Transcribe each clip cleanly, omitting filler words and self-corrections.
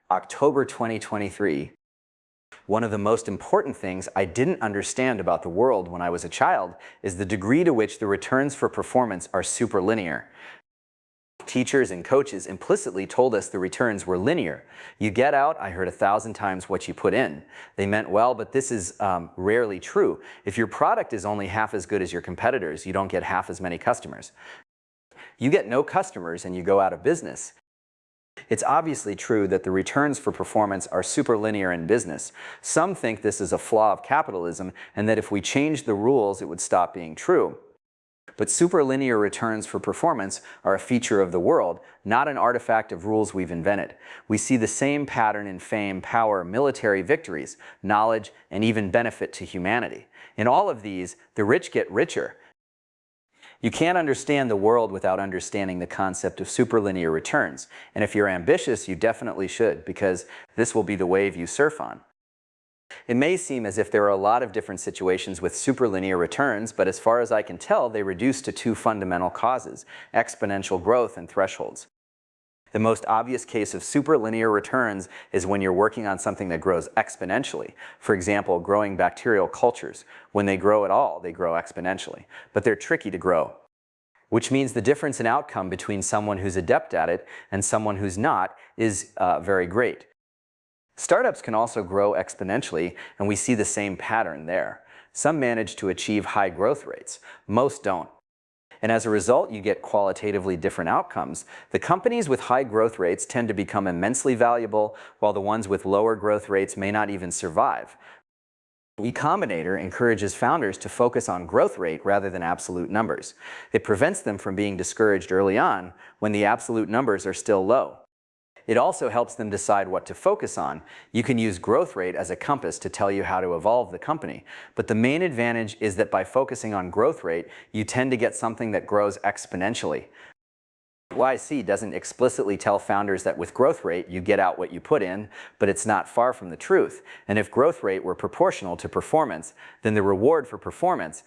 October 2023. One of the most important things I didn't understand about the world when I was a child is the degree to which the returns for performance are superlinear. Teachers and coaches implicitly told us the returns were linear. You get out, I heard 1,000 times what you put in. They meant well, but this is rarely true. If your product is only half as good as your competitors, you don't get half as many customers. You get no customers and you go out of business. It's obviously true that the returns for performance are superlinear in business. Some think this is a flaw of capitalism and that if we changed the rules, it would stop being true. But superlinear returns for performance are a feature of the world, not an artifact of rules we've invented. We see the same pattern in fame, power, military victories, knowledge, and even benefit to humanity. In all of these, the rich get richer. You can't understand the world without understanding the concept of superlinear returns. And if you're ambitious, you definitely should, because this will be the wave you surf on. It may seem as if there are a lot of different situations with superlinear returns, but as far as I can tell, they reduce to two fundamental causes: exponential growth and thresholds. The most obvious case of superlinear returns is when you're working on something that grows exponentially. For example, growing bacterial cultures. When they grow at all, they grow exponentially. But they're tricky to grow, which means the difference in outcome between someone who's adept at it and someone who's not is very great. Startups can also grow exponentially, and we see the same pattern there. Some manage to achieve high growth rates. Most don't. And as a result, you get qualitatively different outcomes. The companies with high growth rates tend to become immensely valuable, while the ones with lower growth rates may not even survive. Y Combinator encourages founders to focus on growth rate rather than absolute numbers. It prevents them from being discouraged early on when the absolute numbers are still low. It also helps them decide what to focus on. You can use growth rate as a compass to tell you how to evolve the company. But the main advantage is that by focusing on growth rate, you tend to get something that grows exponentially. YC doesn't explicitly tell founders that with growth rate, you get out what you put in, but it's not far from the truth. And if growth rate were proportional to performance, then the reward for performance,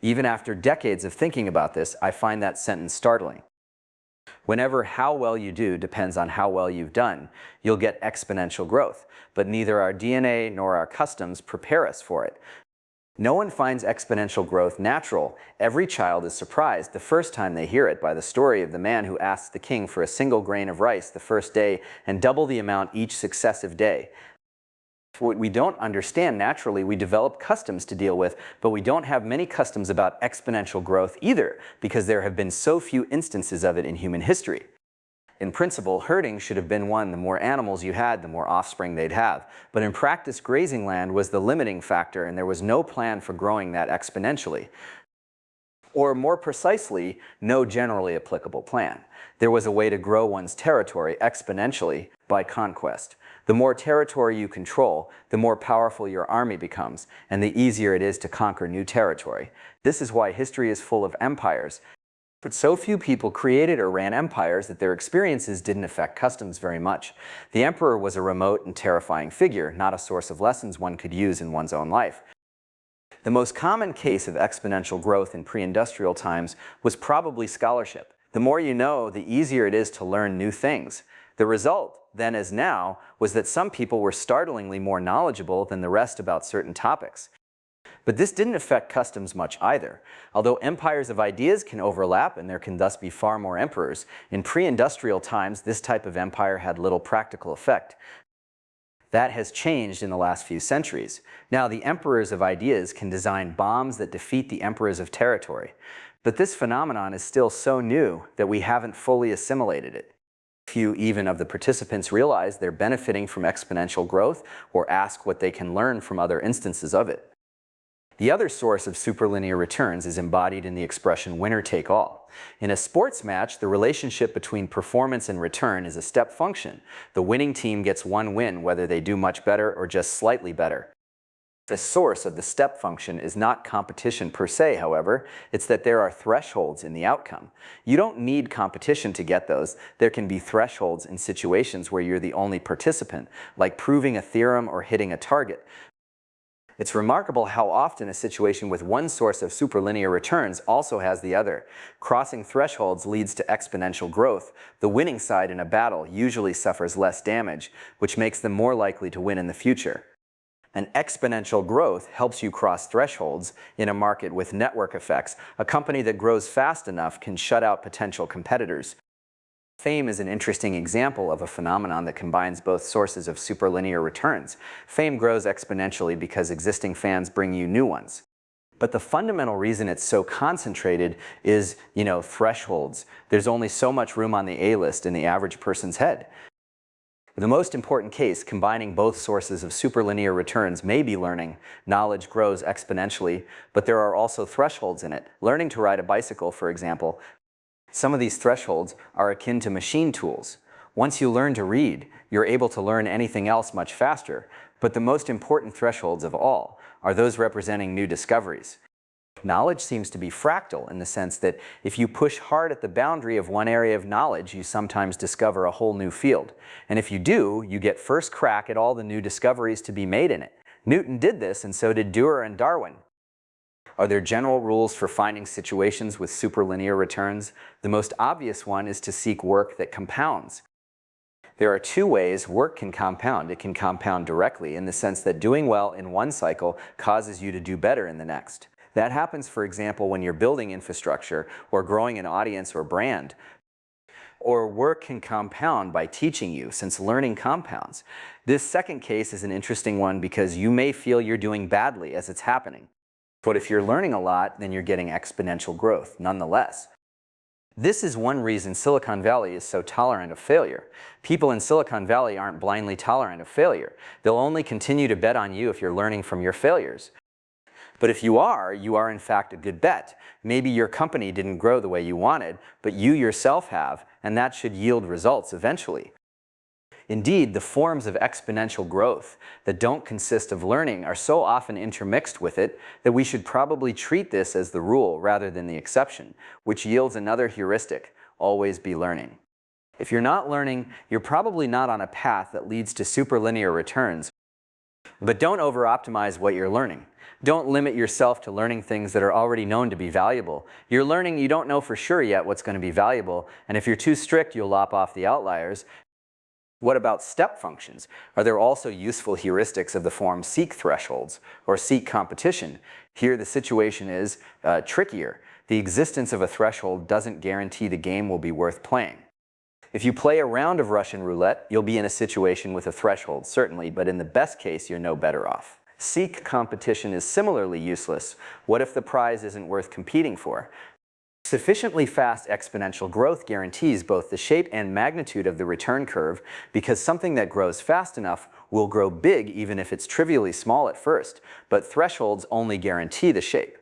even after decades of thinking about this, I find that sentence startling. Whenever how well you do depends on how well you've done, you'll get exponential growth, but neither our DNA nor our customs prepare us for it. No one finds exponential growth natural. Every child is surprised the first time they hear it by the story of the man who asked the king for a single grain of rice the first day and double the amount each successive day. What we don't understand naturally, we develop customs to deal with, but we don't have many customs about exponential growth either, because there have been so few instances of it in human history. In principle, herding should have been one. The more animals you had, the more offspring they'd have. But in practice, grazing land was the limiting factor, and there was no plan for growing that exponentially. Or more precisely, no generally applicable plan. There was a way to grow one's territory exponentially by conquest. The more territory you control, the more powerful your army becomes, and the easier it is to conquer new territory. This is why history is full of empires. But so few people created or ran empires that their experiences didn't affect customs very much. The emperor was a remote and terrifying figure, not a source of lessons one could use in one's own life. The most common case of exponential growth in pre-industrial times was probably scholarship. The more you know, the easier it is to learn new things. The result, then as now, was that some people were startlingly more knowledgeable than the rest about certain topics. But this didn't affect customs much either. Although empires of ideas can overlap and there can thus be far more emperors, in pre-industrial times this type of empire had little practical effect. That has changed in the last few centuries. Now the emperors of ideas can design bombs that defeat the emperors of territory. But this phenomenon is still so new that we haven't fully assimilated it. Few even of the participants realize they're benefiting from exponential growth or ask what they can learn from other instances of it. The other source of superlinear returns is embodied in the expression winner take all. In a sports match, the relationship between performance and return is a step function. The winning team gets one win whether they do much better or just slightly better. The source of the step function is not competition per se, however. It's that there are thresholds in the outcome. You don't need competition to get those. There can be thresholds in situations where you're the only participant, like proving a theorem or hitting a target. It's remarkable how often a situation with one source of superlinear returns also has the other. Crossing thresholds leads to exponential growth. The winning side in a battle usually suffers less damage, which makes them more likely to win in the future. And exponential growth helps you cross thresholds in a market with network effects. A company that grows fast enough can shut out potential competitors. Fame is an interesting example of a phenomenon that combines both sources of superlinear returns. Fame grows exponentially because existing fans bring you new ones. But the fundamental reason it's so concentrated is, thresholds. There's only so much room on the A-list in the average person's head. The most important case combining both sources of superlinear returns may be learning. Knowledge grows exponentially, but there are also thresholds in it. Learning to ride a bicycle, for example. Some of these thresholds are akin to machine tools. Once you learn to read, you're able to learn anything else much faster, but the most important thresholds of all are those representing new discoveries. Knowledge seems to be fractal in the sense that if you push hard at the boundary of one area of knowledge, you sometimes discover a whole new field. And if you do, you get first crack at all the new discoveries to be made in it. Newton did this, and so did Dürer and Darwin. Are there general rules for finding situations with superlinear returns? The most obvious one is to seek work that compounds. There are two ways work can compound. It can compound directly in the sense that doing well in one cycle causes you to do better in the next. That happens, for example, when you're building infrastructure or growing an audience or brand. Or work can compound by teaching you, since learning compounds. This second case is an interesting one because you may feel you're doing badly as it's happening. But if you're learning a lot, then you're getting exponential growth, nonetheless. This is one reason Silicon Valley is so tolerant of failure. People in Silicon Valley aren't blindly tolerant of failure. They'll only continue to bet on you if you're learning from your failures. But if you are in fact a good bet. Maybe your company didn't grow the way you wanted, but you yourself have, and that should yield results eventually. Indeed, the forms of exponential growth that don't consist of learning are so often intermixed with it that we should probably treat this as the rule rather than the exception, which yields another heuristic: always be learning. If you're not learning, you're probably not on a path that leads to superlinear returns. But don't over-optimize what you're learning. Don't limit yourself to learning things that are already known to be valuable. You're learning, you don't know for sure yet what's going to be valuable, and if you're too strict, you'll lop off the outliers. What about step functions? Are there also useful heuristics of the form seek thresholds or seek competition? Here the situation is trickier. The existence of a threshold doesn't guarantee the game will be worth playing. If you play a round of Russian roulette, you'll be in a situation with a threshold, certainly, but in the best case, you're no better off. Seek competition is similarly useless. What if the prize isn't worth competing for? Sufficiently fast exponential growth guarantees both the shape and magnitude of the return curve because something that grows fast enough will grow big even if it's trivially small at first, but thresholds only guarantee the shape.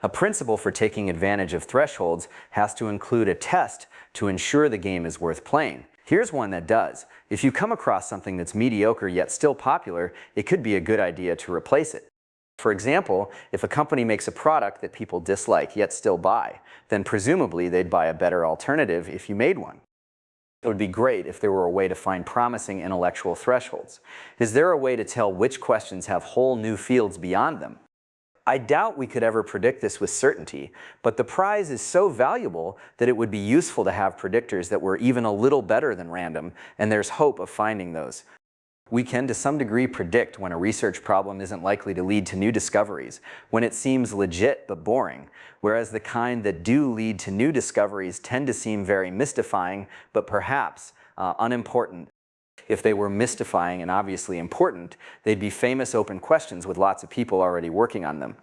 A principle for taking advantage of thresholds has to include a test to ensure the game is worth playing. Here's one that does. If you come across something that's mediocre yet still popular, it could be a good idea to replace it. For example, if a company makes a product that people dislike yet still buy, then presumably they'd buy a better alternative if you made one. It would be great if there were a way to find promising intellectual thresholds. Is there a way to tell which questions have whole new fields beyond them? I doubt we could ever predict this with certainty, but the prize is so valuable that it would be useful to have predictors that were even a little better than random, and there's hope of finding those. We can to some degree predict when a research problem isn't likely to lead to new discoveries, when it seems legit but boring, whereas the kind that do lead to new discoveries tend to seem very mystifying but perhaps unimportant. If they were mystifying and obviously important, they'd be famous open questions with lots of people already working on them.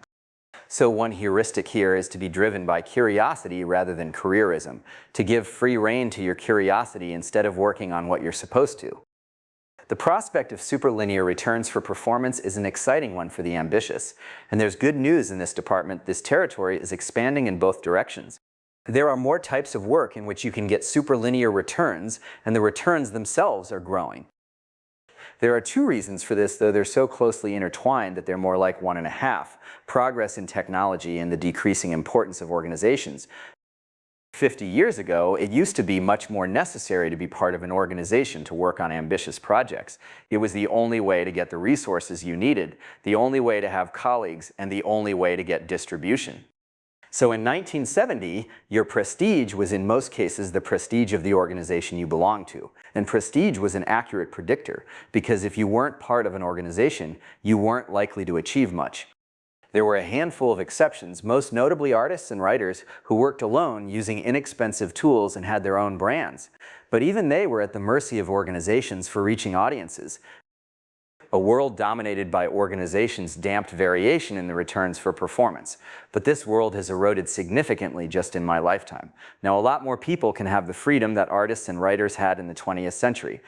So one heuristic here is to be driven by curiosity rather than careerism, to give free rein to your curiosity instead of working on what you're supposed to. The prospect of superlinear returns for performance is an exciting one for the ambitious, and there's good news in this department. This territory is expanding in both directions. There are more types of work in which you can get superlinear returns, and the returns themselves are growing. There are two reasons for this, though they're so closely intertwined that they're more like one and a half: progress in technology and the decreasing importance of organizations. 50 years ago, it used to be much more necessary to be part of an organization to work on ambitious projects. It was the only way to get the resources you needed, the only way to have colleagues, and the only way to get distribution. So in 1970, your prestige was in most cases the prestige of the organization you belonged to. And prestige was an accurate predictor, because if you weren't part of an organization, you weren't likely to achieve much. There were a handful of exceptions, most notably artists and writers who worked alone using inexpensive tools and had their own brands. But even they were at the mercy of organizations for reaching audiences. A world dominated by organizations damped variation in the returns for performance. But this world has eroded significantly just in my lifetime. Now, a lot more people can have the freedom that artists and writers had in the 20th century.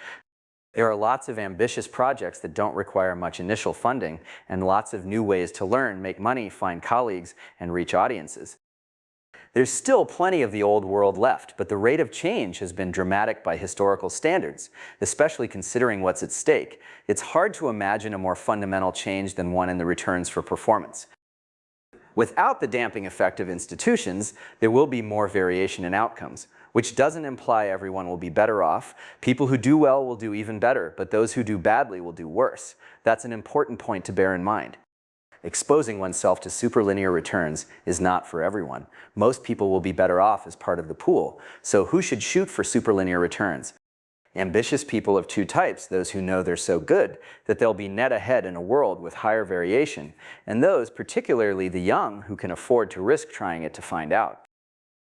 There are lots of ambitious projects that don't require much initial funding, and lots of new ways to learn, make money, find colleagues, and reach audiences. There's still plenty of the old world left, but the rate of change has been dramatic by historical standards, especially considering what's at stake. It's hard to imagine a more fundamental change than one in the returns for performance. Without the damping effect of institutions, there will be more variation in outcomes, which doesn't imply everyone will be better off. People who do well will do even better, but those who do badly will do worse. That's an important point to bear in mind. Exposing oneself to superlinear returns is not for everyone. Most people will be better off as part of the pool. So who should shoot for superlinear returns? Ambitious people of two types, those who know they're so good that they'll be net ahead in a world with higher variation, and those, particularly the young, who can afford to risk trying it to find out.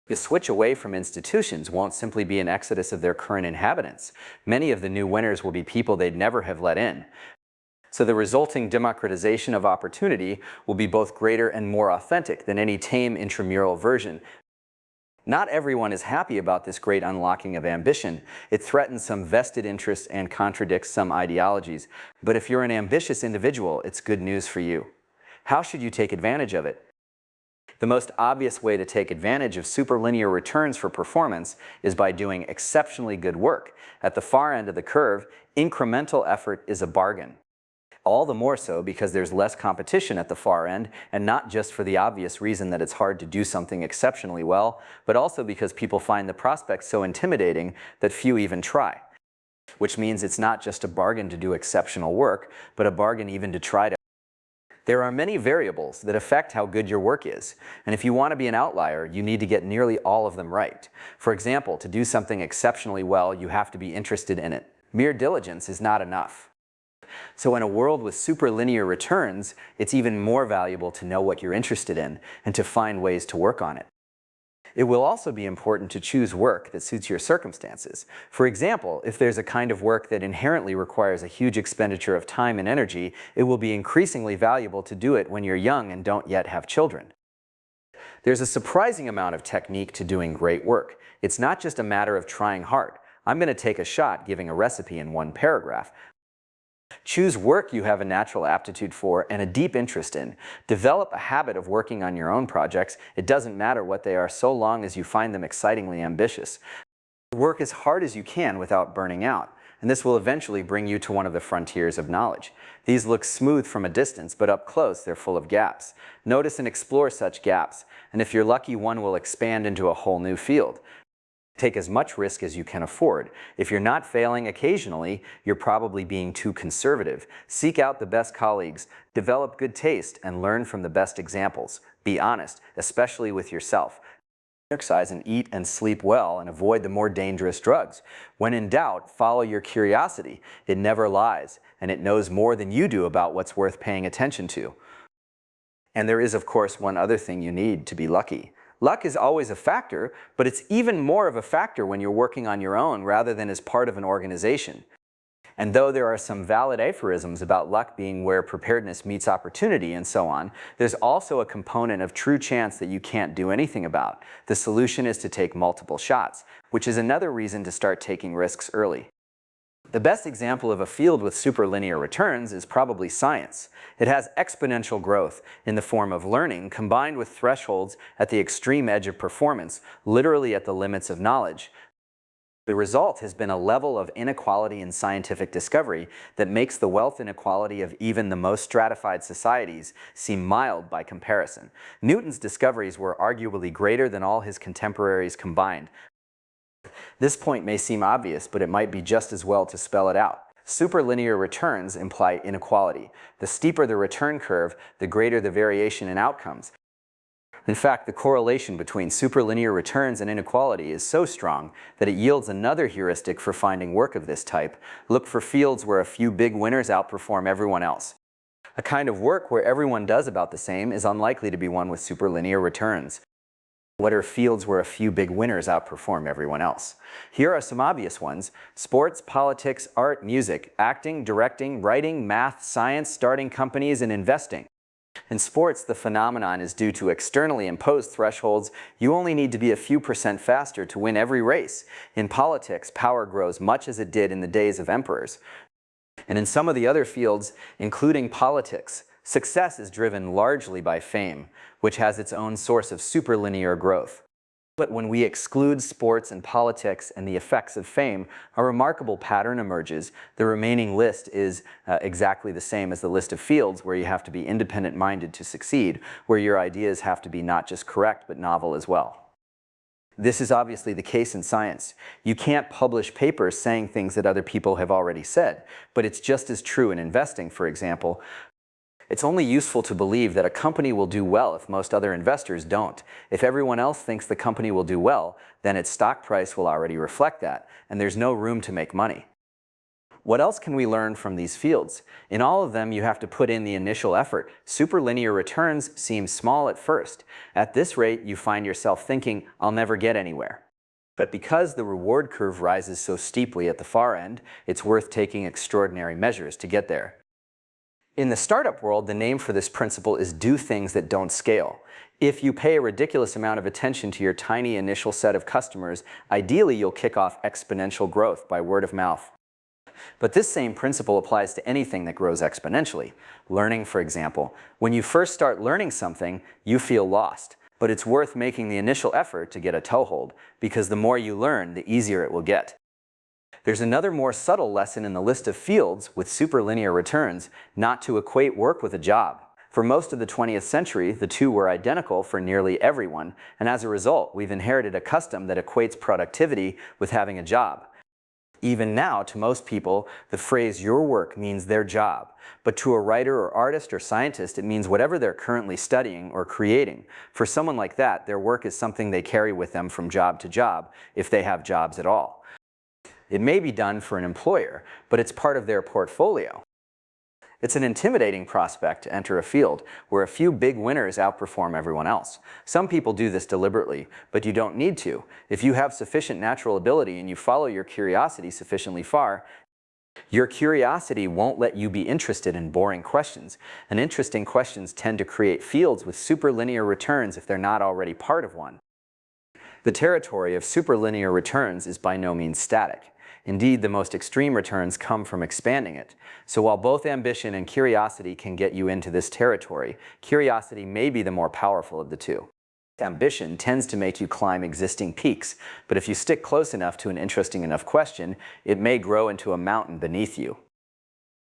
The switch away from institutions won't simply be an exodus of their current inhabitants. Many of the new winners will be people they'd never have let in. So the resulting democratization of opportunity will be both greater and more authentic than any tame intramural version. Not everyone is happy about this great unlocking of ambition. It threatens some vested interests and contradicts some ideologies. But if you're an ambitious individual, it's good news for you. How should you take advantage of it? The most obvious way to take advantage of superlinear returns for performance is by doing exceptionally good work. At the far end of the curve, incremental effort is a bargain. All the more so because there's less competition at the far end, and not just for the obvious reason that it's hard to do something exceptionally well, but also because people find the prospect so intimidating that few even try. Which means it's not just a bargain to do exceptional work, but a bargain even to try to. There are many variables that affect how good your work is, and if you want to be an outlier, you need to get nearly all of them right. For example, to do something exceptionally well, you have to be interested in it. Mere diligence is not enough. So in a world with superlinear returns, it's even more valuable to know what you're interested in and to find ways to work on it. It will also be important to choose work that suits your circumstances. For example, if there's a kind of work that inherently requires a huge expenditure of time and energy, it will be increasingly valuable to do it when you're young and don't yet have children. There's a surprising amount of technique to doing great work. It's not just a matter of trying hard. I'm going to take a shot giving a recipe in one paragraph. Choose work you have a natural aptitude for and a deep interest in. Develop a habit of working on your own projects. It doesn't matter what they are so long as you find them excitingly ambitious. Work as hard as you can without burning out, and this will eventually bring you to one of the frontiers of knowledge. These look smooth from a distance, but up close they're full of gaps. Notice and explore such gaps, and if you're lucky, one will expand into a whole new field. Take as much risk as you can afford. If you're not failing occasionally, you're probably being too conservative. Seek out the best colleagues, develop good taste, and learn from the best examples. Be honest, especially with yourself. Exercise and eat and sleep well and avoid the more dangerous drugs. When in doubt, follow your curiosity. It never lies, and it knows more than you do about what's worth paying attention to. And there is, of course, one other thing you need to be lucky. Luck is always a factor, but it's even more of a factor when you're working on your own rather than as part of an organization. And though there are some valid aphorisms about luck being where preparedness meets opportunity and so on, there's also a component of true chance that you can't do anything about. The solution is to take multiple shots, which is another reason to start taking risks early. The best example of a field with superlinear returns is probably science. It has exponential growth in the form of learning combined with thresholds at the extreme edge of performance, literally at the limits of knowledge. The result has been a level of inequality in scientific discovery that makes the wealth inequality of even the most stratified societies seem mild by comparison. Newton's discoveries were arguably greater than all his contemporaries combined. This point may seem obvious, but it might be just as well to spell it out. Superlinear returns imply inequality. The steeper the return curve, the greater the variation in outcomes. In fact, the correlation between superlinear returns and inequality is so strong that it yields another heuristic for finding work of this type. Look for fields where a few big winners outperform everyone else. A kind of work where everyone does about the same is unlikely to be one with superlinear returns. What are fields where a few big winners outperform everyone else? Here are some obvious ones: sports, politics, art, music, acting, directing, writing, math, science, starting companies, and investing. In sports, the phenomenon is due to externally imposed thresholds. You only need to be a few percent faster to win every race. In politics, power grows much as it did in the days of emperors. And in some of the other fields, including politics, success is driven largely by fame, which has its own source of superlinear growth. But when we exclude sports and politics and the effects of fame, a remarkable pattern emerges. The remaining list is exactly the same as the list of fields, where you have to be independent-minded to succeed, where your ideas have to be not just correct but novel as well. This is obviously the case in science. You can't publish papers saying things that other people have already said, but it's just as true in investing, for example. It's only useful to believe that a company will do well if most other investors don't. If everyone else thinks the company will do well, then its stock price will already reflect that, and there's no room to make money. What else can we learn from these fields? In all of them, you have to put in the initial effort. Superlinear returns seem small at first. At this rate, you find yourself thinking, "I'll never get anywhere." But because the reward curve rises so steeply at the far end, it's worth taking extraordinary measures to get there. In the startup world, the name for this principle is do things that don't scale. If you pay a ridiculous amount of attention to your tiny initial set of customers, ideally you'll kick off exponential growth by word of mouth. But this same principle applies to anything that grows exponentially. Learning, for example. When you first start learning something, you feel lost. But it's worth making the initial effort to get a toehold, because the more you learn, the easier it will get. There's another more subtle lesson in the list of fields with superlinear returns: not to equate work with a job. For most of the 20th century, the two were identical for nearly everyone, and as a result, we've inherited a custom that equates productivity with having a job. Even now, to most people, the phrase "your work" means their job. But to a writer or artist or scientist, it means whatever they're currently studying or creating. For someone like that, their work is something they carry with them from job to job, if they have jobs at all. It may be done for an employer, but it's part of their portfolio. It's an intimidating prospect to enter a field where a few big winners outperform everyone else. Some people do this deliberately, but you don't need to. If you have sufficient natural ability and you follow your curiosity sufficiently far, your curiosity won't let you be interested in boring questions. And interesting questions tend to create fields with superlinear returns if they're not already part of one. The territory of superlinear returns is by no means static. Indeed, the most extreme returns come from expanding it. So while both ambition and curiosity can get you into this territory, curiosity may be the more powerful of the two. Ambition tends to make you climb existing peaks, but if you stick close enough to an interesting enough question, it may grow into a mountain beneath you.